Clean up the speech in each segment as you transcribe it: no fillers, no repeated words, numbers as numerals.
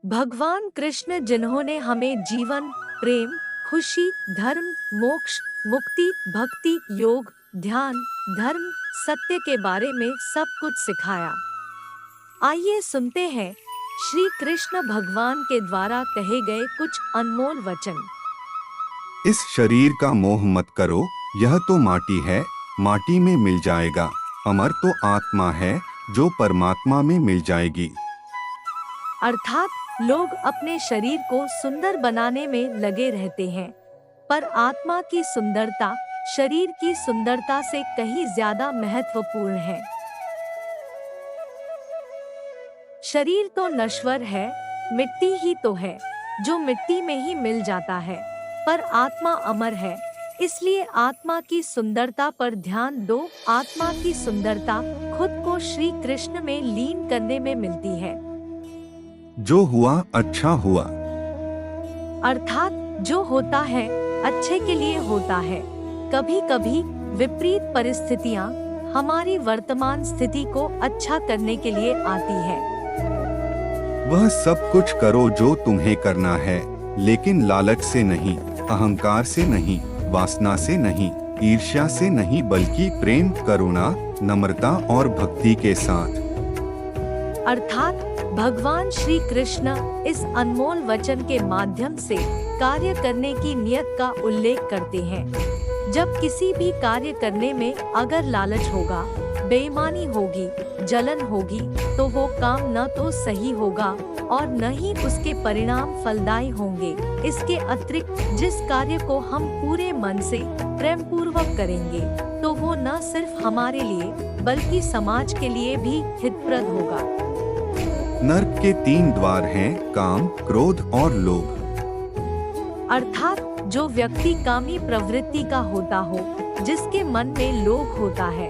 भगवान कृष्ण जिन्होंने हमें जीवन, प्रेम, खुशी, धर्म, मोक्ष, मुक्ति, भक्ति, योग, ध्यान, धर्म, सत्य के बारे में सब कुछ सिखाया। आइए सुनते हैं श्री कृष्ण भगवान के द्वारा कहे गए कुछ अनमोल वचन। इस शरीर का मोह मत करो, यह तो माटी है, माटी में मिल जाएगा। अमर तो आत्मा है, जो परमात्मा में मिल जाएगी। अर्थात लोग अपने शरीर को सुंदर बनाने में लगे रहते हैं, पर आत्मा की सुंदरता शरीर की सुंदरता से कहीं ज्यादा महत्वपूर्ण है। शरीर तो नश्वर है, मिट्टी ही तो है, जो मिट्टी में ही मिल जाता है, पर आत्मा अमर है, इसलिए आत्मा की सुंदरता पर ध्यान दो। आत्मा की सुंदरता खुद को श्री कृष्ण में लीन करने में मिलती है। जो हुआ अच्छा हुआ, अर्थात जो होता है अच्छे के लिए होता है। कभी कभी विपरीत परिस्थितियाँ हमारी वर्तमान स्थिति को अच्छा करने के लिए आती है। वह सब कुछ करो जो तुम्हें करना है, लेकिन लालच से नहीं, अहंकार से नहीं, वासना से नहीं, ईर्ष्या से नहीं, बल्कि प्रेम, करुणा, नम्रता और भक्ति के साथ। अर्थात भगवान श्री कृष्ण इस अनमोल वचन के माध्यम से कार्य करने की नियत का उल्लेख करते हैं। जब किसी भी कार्य करने में अगर लालच होगा, बेईमानी होगी, जलन होगी, तो वो काम न तो सही होगा और न ही उसके परिणाम फलदायी होंगे। इसके अतिरिक्त जिस कार्य को हम पूरे मन से प्रेम पूर्वक करेंगे, तो वो न सिर्फ हमारे लिए बल्कि समाज के लिए भी हितप्रद होगा। नरक के 3 द्वार हैं, काम, क्रोध और लोभ। अर्थात जो व्यक्ति कामी प्रवृत्ति का होता हो, जिसके मन में लोभ होता है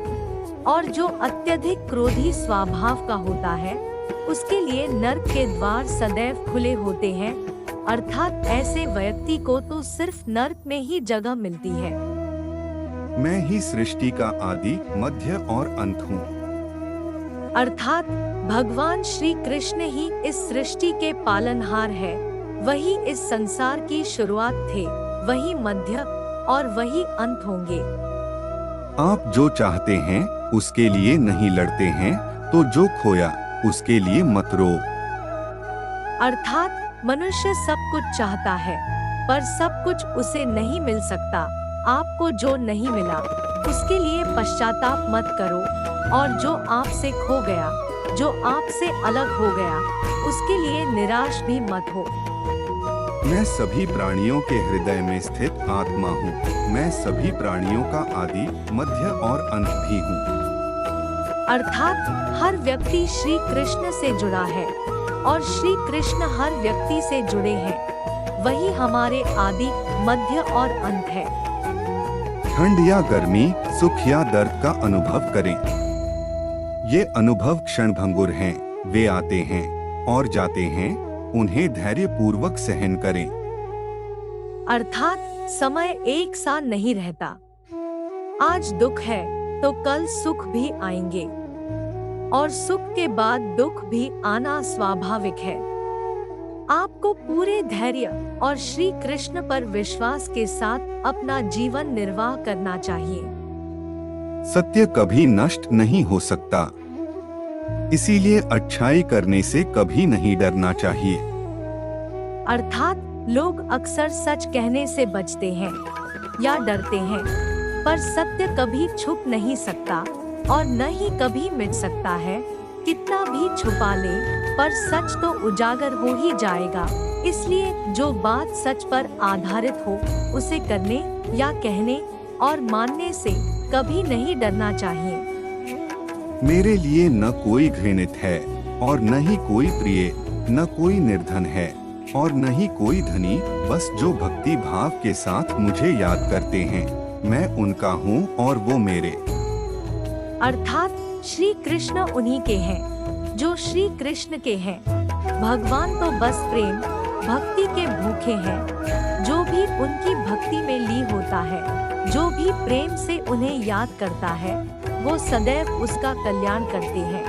और जो अत्यधिक क्रोधी स्वभाव का होता है, उसके लिए नरक के द्वार सदैव खुले होते हैं। अर्थात ऐसे व्यक्ति को तो सिर्फ नरक में ही जगह मिलती है। मैं ही सृष्टि का आदि, मध्य और अंत हूँ। अर्थात भगवान श्री कृष्ण ही इस सृष्टि के पालनहार है। वही इस संसार की शुरुआत थे, वही मध्य और वही अंत होंगे। आप जो चाहते हैं उसके लिए नहीं लड़ते हैं, तो जो खोया उसके लिए मत रो। अर्थात मनुष्य सब कुछ चाहता है, पर सब कुछ उसे नहीं मिल सकता। आपको जो नहीं मिला उसके लिए पश्चाताप मत करो, और जो आपसे खो गया, जो आपसे अलग हो गया, उसके लिए निराश भी मत हो। मैं सभी प्राणियों के हृदय में स्थित आत्मा हूँ। मैं सभी प्राणियों का आदि, मध्य और अंत भी हूँ। अर्थात हर व्यक्ति श्री कृष्ण से जुड़ा है और श्री कृष्ण हर व्यक्ति से जुड़े हैं। वही हमारे आदि, मध्य और अंत है। ठंड या गर्मी, सुख या दर्द का अनुभव करें। ये अनुभव क्षणभंगुर हैं, वे आते हैं और जाते हैं, उन्हें धैर्य पूर्वक सहन करें। अर्थात समय एक सा नहीं रहता। आज दुख है तो कल सुख भी आएंगे, और सुख के बाद दुख भी आना स्वाभाविक है। आपको पूरे धैर्य और श्री कृष्ण पर विश्वास के साथ अपना जीवन निर्वाह करना चाहिए। सत्य कभी नष्ट नहीं हो सकता, इसीलिए अच्छाई करने से कभी नहीं डरना चाहिए। अर्थात लोग अक्सर सच कहने से बचते हैं या डरते हैं, पर सत्य कभी छुप नहीं सकता और न ही कभी मिट सकता है। कितना भी छुपा ले, पर सच तो उजागर हो ही जाएगा। इसलिए जो बात सच पर आधारित हो, उसे करने या कहने और मानने से कभी नहीं डरना चाहिए। मेरे लिए न कोई घृणित है और न ही कोई प्रिय, न कोई निर्धन है और न ही कोई धनी, बस जो भक्ति भाव के साथ मुझे याद करते हैं, मैं उनका हूँ और वो मेरे। अर्थात श्री कृष्ण उन्हीं के हैं जो श्री कृष्ण के हैं। भगवान तो बस प्रेम भक्ति के भूखे हैं। जो भी उनकी भक्ति में लीन होता है, जो भी प्रेम से उन्हें याद करता है, वो सदैव उसका कल्याण करते हैं।